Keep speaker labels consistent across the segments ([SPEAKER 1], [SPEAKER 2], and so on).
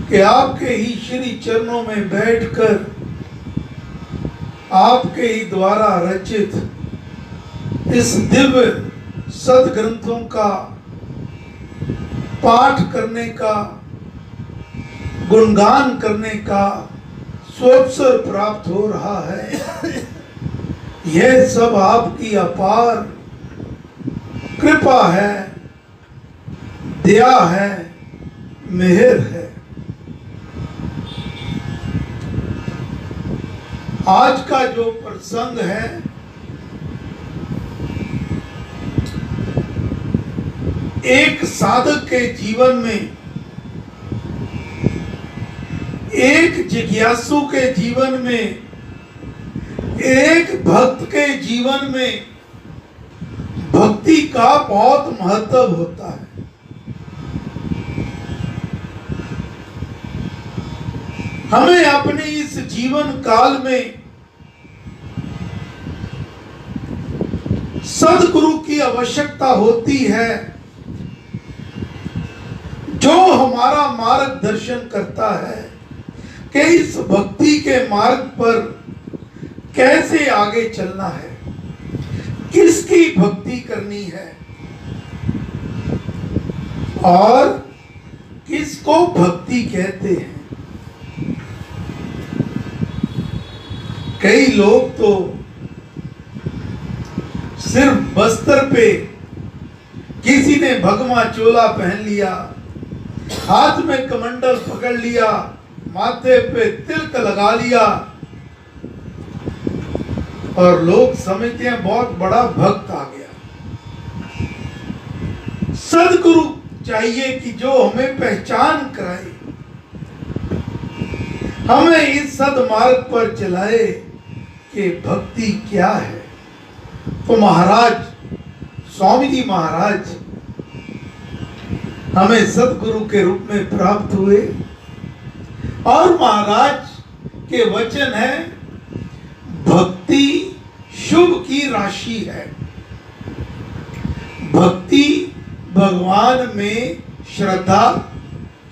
[SPEAKER 1] कि आपके ही श्री चरणों में बैठकर आपके ही द्वारा रचित इस दिव्य सदग्रंथों का पाठ करने का, गुणगान करने का सुअवसर प्राप्त हो रहा है। यह सब आपकी अपार कृपा है, दया है, मेहर है। आज का जो प्रसंग है एक साधक के जीवन में, एक जिज्ञासु के जीवन में, एक भक्त के जीवन में भक्ति का बहुत महत्व होता है। हमें अपने इस जीवन काल में सद्गुरु की आवश्यकता होती है, जो हमारा मार्गदर्शन करता है कि इस भक्ति के मार्ग पर कैसे आगे चलना है, किसकी भक्ति करनी है और किसको भक्ति कहते हैं। कई लोग तो सिर्फ बस्तर पे किसी ने भगवा चोला पहन लिया, हाथ में कमंडल पकड़ लिया, माथे पे तिलक लगा लिया और लोग समझते हैं बहुत बड़ा भक्त आ गया। सद्गुरु चाहिए कि जो हमें पहचान कराए, हमें इस सदमार्ग पर चलाए कि भक्ति क्या है। तो महाराज स्वामी जी महाराज हमें सद्गुरु के रूप में प्राप्त हुए और महाराज के वचन है, भक्ति शुभ की राशि है। भक्ति भगवान में श्रद्धा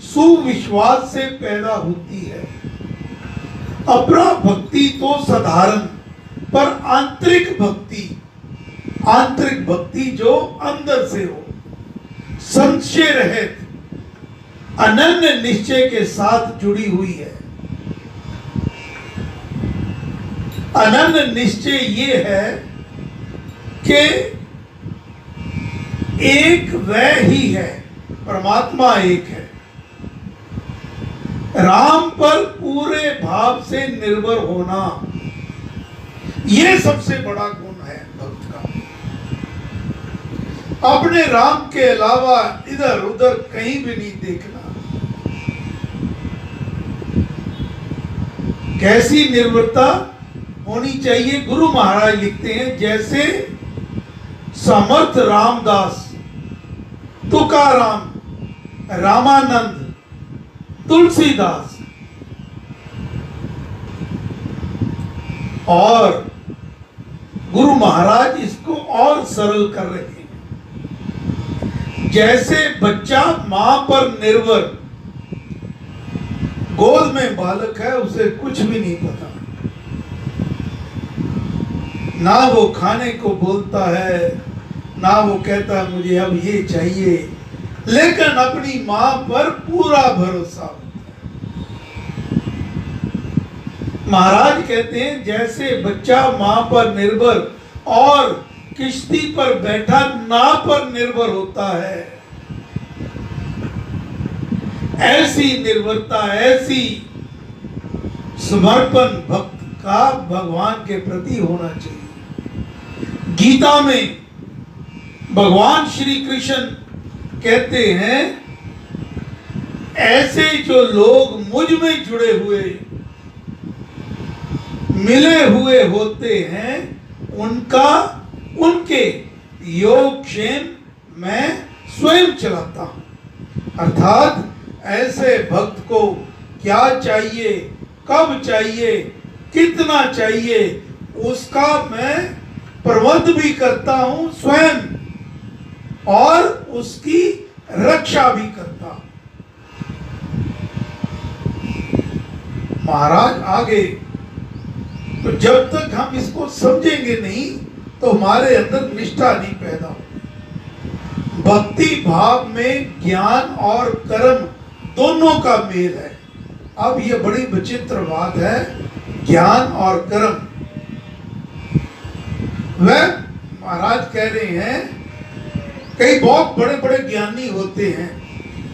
[SPEAKER 1] सुविश्वास से पैदा होती है। अपरा भक्ति तो साधारण, पर आंतरिक भक्ति जो अंदर से हो, संशय रहित, अनन्य निश्चय के साथ जुड़ी हुई है। अनन्य निश्चय ये है कि एक वह ही है, परमात्मा एक है। राम पर पूरे भाव से निर्भर होना, यह सबसे बड़ा गुण है भक्त का। अपने राम के अलावा इधर उधर कहीं भी नहीं देखना। कैसी निर्भरता होनी चाहिए? गुरु महाराज लिखते हैं, जैसे समर्थ रामदास, तुकाराम, रामानंद, तुलसीदास और गुरु महाराज इसको और सरल कर रहे हैं। जैसे बच्चा मां पर निर्भर, गोद में बालक है, उसे कुछ भी नहीं पता, ना वो खाने को बोलता है, ना वो कहता है मुझे अब ये चाहिए, लेकिन अपनी मां पर पूरा भरोसा होता है। महाराज कहते हैं, जैसे बच्चा मां पर निर्भर और किश्ती पर बैठा नाव पर निर्भर होता है, ऐसी निर्भरता, ऐसी समर्पण भक्त का भगवान के प्रति होना चाहिए। गीता में भगवान श्री कृष्ण कहते हैं, ऐसे जो लोग मुझ में जुड़े हुए, मिले हुए होते हैं, उनके योगक्षेम मैं स्वयं चलाता हूं। अर्थात ऐसे भक्त को क्या चाहिए, कब चाहिए, कितना चाहिए, उसका मैं प्रबंध भी करता हूं स्वयं और उसकी रक्षा भी करता हूं। महाराज आगे, तो जब तक हम इसको समझेंगे नहीं तो हमारे अंदर निष्ठा नहीं पैदा हो। भक्ति भाव में ज्ञान और कर्म दोनों का मेल है। अब ये बड़ी विचित्र बात है, ज्ञान और कर्म। वह महाराज कह रहे हैं कई बहुत बड़े बड़े ज्ञानी होते हैं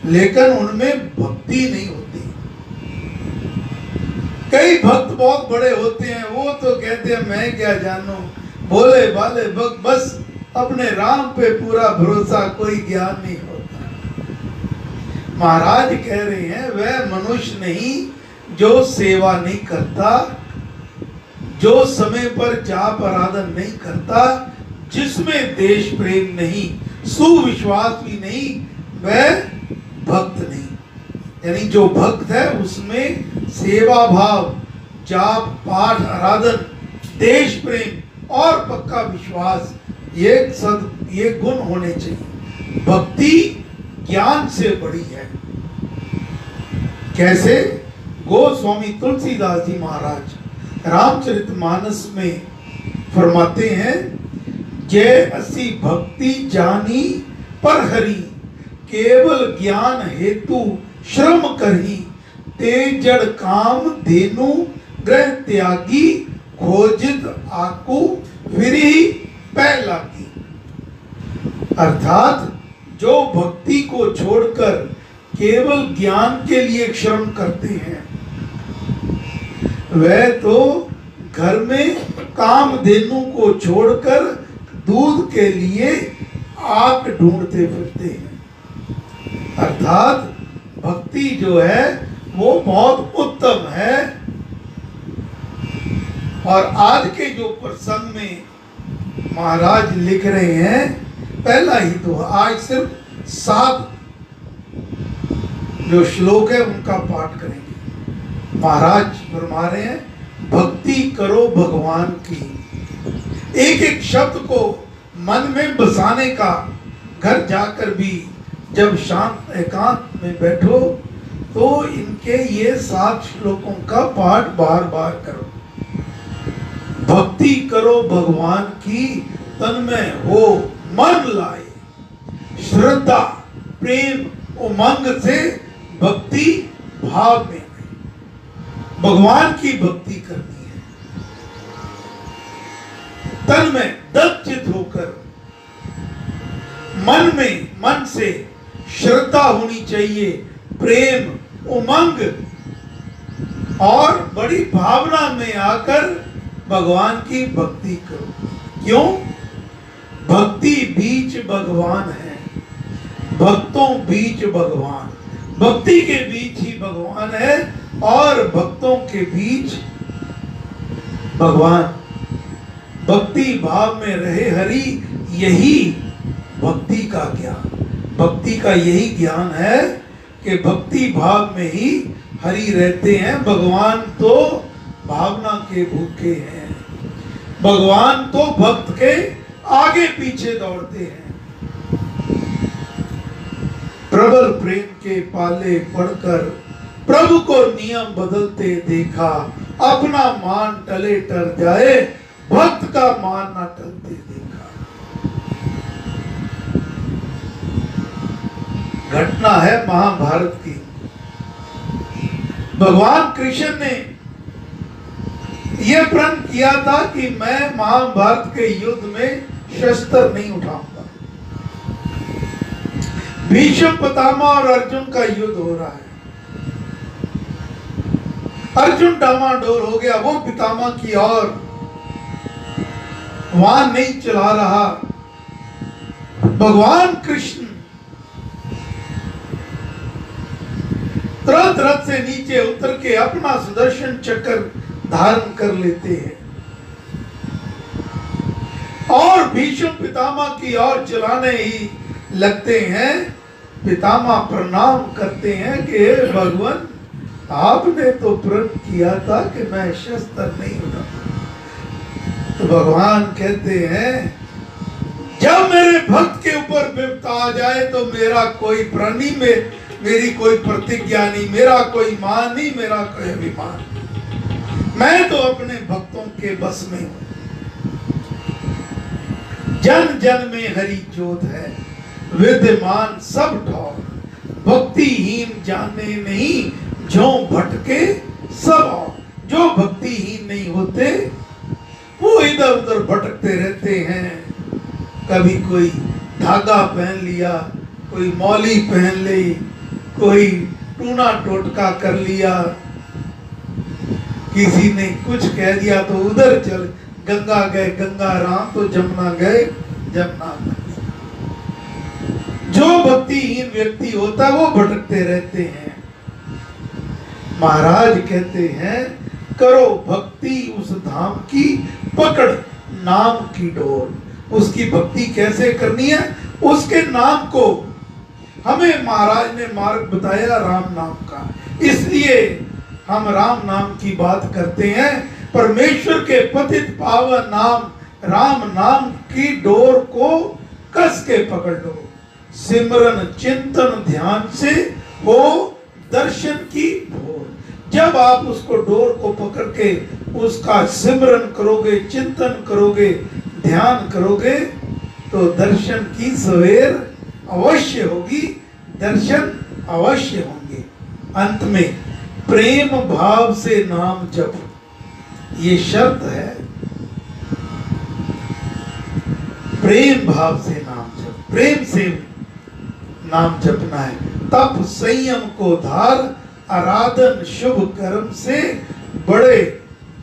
[SPEAKER 1] लेकिन उनमें भक्ति नहीं होती। कई भक्त बहुत बड़े होते हैं, वो तो कहते हैं मैं क्या जानूं, भोले भाले भक्त, बस अपने राम पे पूरा भरोसा, कोई ज्ञान नहीं होता। महाराज कह रहे हैं वह मनुष्य नहीं जो सेवा नहीं करता, जो समय पर जाप आराधन नहीं करता, जिसमें देश प्रेम नहीं, सुविश्वास भी नहीं, वह भक्त नहीं। यानी जो भक्त है उसमें सेवा भाव, जाप पाठ आराधन, देश प्रेम और पक्का विश्वास, ये गुण होने चाहिए। भक्ति ज्ञान से बड़ी है। कैसे? गोस्वामी तुलसीदास जी महाराज रामचरितमानस में फरमाते हैं, जय असी भक्ति जानी पर हरि, केवल ज्ञान हेतु श्रम करही, ते जड़ काम धेनु ग्रह त्यागी, खोजित आकू फिरी पहला की। अर्थात जो भक्ति को छोड़कर केवल ज्ञान के लिए श्रम करते हैं वह तो घर में कामधेनु को छोड़कर दूध के लिए आग ढूंढते फिरते हैं। अर्थात भक्ति जो है वो बहुत उत्तम है। और आज के जो प्रसंग में महाराज लिख रहे हैं, पहला ही तो आज सिर्फ 7 जो श्लोक है उनका पाठ करेंगे। महाराज फरमा रहे हैं भक्ति करो भगवान की। एक एक शब्द को मन में बसाने का, घर जाकर भी जब शांत एकांत में बैठो तो इनके ये 7 श्लोकों का पाठ बार बार करो। भक्ति करो भगवान की, तन में हो मन लाए, श्रद्धा प्रेम उमंग से भक्ति भाव में भगवान की भक्ति करनी है। तन में दत्त होकर मन से श्रद्धा होनी चाहिए, प्रेम उमंग और बड़ी भावना में आकर भगवान की भक्ति करो। क्यों? भक्ति बीच भगवान है, भक्तों बीच भगवान, भक्ति के बीच ही भगवान है और भक्तों के बीच भगवान। भक्ति भाव में रहे हरि, यही भक्ति का ज्ञान। भक्ति का यही ज्ञान है कि भक्ति भाव में ही हरि रहते हैं। भगवान तो भावना के भूखे हैं, भगवान तो भक्त के आगे पीछे दौड़ते हैं। प्रबल प्रेम के पाले पड़कर प्रभु को नियम बदलते देखा, अपना मान टले टर जाए, भक्त का मान ना टलते देखा। घटना है महाभारत की। भगवान कृष्ण ने यह प्रण किया था कि मैं महाभारत के युद्ध में शस्त्र नहीं उठाऊंगा। भीष्म पितामह और अर्जुन का युद्ध हो रहा है। अर्जुन डामाडोल हो गया, वो पितामह की ओर वाहन नहीं चला रहा। भगवान कृष्ण तुरंत रथ से नीचे उतर के अपना सुदर्शन चक्र धारण कर लेते हैं और भीष्म पितामह की ओर चलाने ही लगते हैं। पितामह प्रणाम करते हैं कि भगवान आपने तो प्रण किया था कि मैं शस्त्र नहीं उठाऊंगा। तो भगवान कहते हैं जब मेरे भक्त के ऊपर विपदा आ जाए तो मेरा कोई प्रण नहीं, मेरी कोई प्रतिज्ञा नहीं, मेरा कोई मान नहीं, मेरा कोई अभिमान। मैं तो अपने भक्तों के बस में हूं। जन जन में हरि जोत है, विद्यमान सब ठौर। भक्तिहीन जाने नहीं, जो भटके सब और। जो भक्तिहीन नहीं होते वो इधर उधर भटकते रहते हैं। कभी कोई धागा पहन लिया, कोई मौली पहन ली, कोई टूना टोटका कर लिया, किसी ने कुछ कह दिया तो उधर चल, गंगा गए गंगा राम तो जमुना गए जमुना। जो भक्तिहीन व्यक्ति होता है वो भटकते रहते हैं। महाराज कहते हैं, करो भक्ति उस धाम की, पकड़ नाम की डोर। उसकी भक्ति कैसे करनी है? उसके नाम को हमें महाराज ने मार्ग बताया राम नाम का, इसलिए हम राम नाम की बात करते हैं। परमेश्वर के पतित पावन नाम राम नाम की डोर को कस के पकड़ लो। सिमरन चिंतन ध्यान से हो दर्शन की भोर। जब आप उसको डोर को पकड़ के उसका सिमरन करोगे, चिंतन करोगे, ध्यान करोगे तो दर्शन की सवेर अवश्य होगी, दर्शन अवश्य होंगे। अंत में प्रेम भाव से नाम जप, ये शर्त है। प्रेम भाव से नाम जप, प्रेम से नाम जपना है। तप संयम को धार, आराधन शुभ कर्म से, बड़े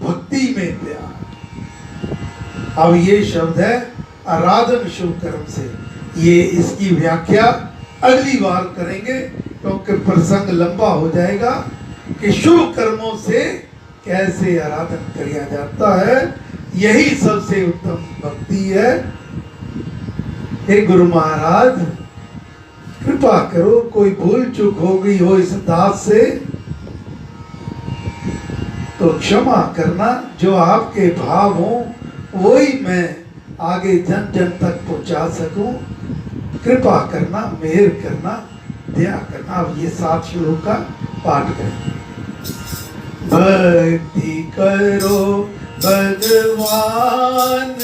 [SPEAKER 1] भक्ति में प्यार। अब ये शब्द है आराधन शुभ कर्म से। ये इसकी व्याख्या अगली बार करेंगे क्योंकि प्रसंग लंबा हो जाएगा कि शुभ कर्मों से कैसे आराधन किया जाता है। यही सबसे उत्तम भक्ति है। हे गुरु महाराज, कृपा करो, कोई भूल चूक हो गई हो इस दास से तो क्षमा करना। जो आपके भाव हो वही मैं आगे जन जन तक पहुंचा सकूं। कृपा करना, मेहर करना, दया करना। अब ये 7 श्लोक का पाठ करें। भक्ति करो भगवान